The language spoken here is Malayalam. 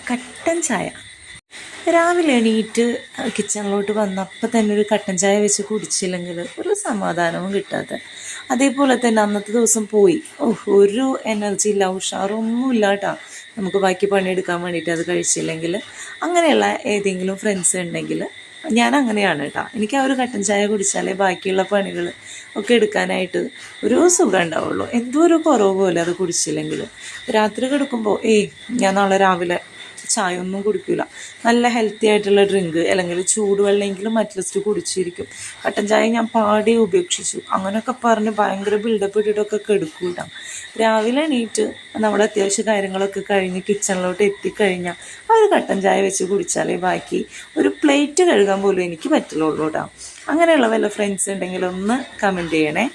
കട്ടൻ ചായ. രാവിലെ എണീറ്റ് കിച്ചണിലോട്ട് വന്നപ്പോൾ തന്നെ ഒരു കട്ടൻ ചായ വെച്ച് കുടിച്ചില്ലെങ്കിൽ ഒരു സമാധാനവും കിട്ടാത്ത. അതേപോലെ തന്നെ അന്നത്തെ ദിവസം പോയി ഒരു എനർജി ഇല്ല, ഉഷാറൊന്നും ഇല്ല കേട്ടോ. നമുക്ക് ബാക്കി പണിയെടുക്കാൻ വേണ്ടിയിട്ട് അത് കഴിച്ചില്ലെങ്കിൽ. അങ്ങനെയുള്ള ഏതെങ്കിലും ഫ്രണ്ട്സ് ഉണ്ടെങ്കിൽ ഞാൻ അങ്ങനെയാണ് കേട്ടോ. എനിക്ക് ആ ഒരു കട്ടൻ ചായ കുടിച്ചാലേ ബാക്കിയുള്ള പണികൾ ഒക്കെ എടുക്കാനായിട്ട് ഒരു സുഖം ഉണ്ടാവുള്ളൂ. എന്തോ ഒരു കുറവ് പോലെ അത് കുടിച്ചില്ലെങ്കിൽ. രാത്രി കിടക്കുമ്പോൾ ഞാൻ നാളെ രാവിലെ ചായ ഒന്നും കുടിക്കില്ല, നല്ല ഹെൽത്തി ആയിട്ടുള്ള ഡ്രിങ്ക് അല്ലെങ്കിൽ ചൂടുവെള്ളമെങ്കിലും അറ്റ്ലീസ്റ്റ് കുടിച്ചിരിക്കും. കട്ടൻ ചായ ഞാൻ പാടി ഉപേക്ഷിച്ചു. അങ്ങനെയൊക്കെ പറഞ്ഞ് ഭയങ്കര ബിൽഡപ്പ് ഇട്ടിട്ടൊക്കെ കെടുക്കൂട്ടാം. രാവിലെ എണീറ്റ് നമ്മുടെ അത്യാവശ്യ കാര്യങ്ങളൊക്കെ കഴിഞ്ഞ് കിച്ചണിലോട്ട് എത്തിക്കഴിഞ്ഞാൽ ആ ഒരു കട്ടൻ ചായ വെച്ച് കുടിച്ചാലേ ബാക്കി ഒരു പ്ലേറ്റ് കഴുകാൻ പോലും എനിക്ക് പറ്റുള്ളൂ കേട്ടോ. അങ്ങനെയുള്ള വല്ല ഫ്രണ്ട്സ് ഉണ്ടെങ്കിൽ ഒന്ന് കമൻറ്റ് ചെയ്യണേ.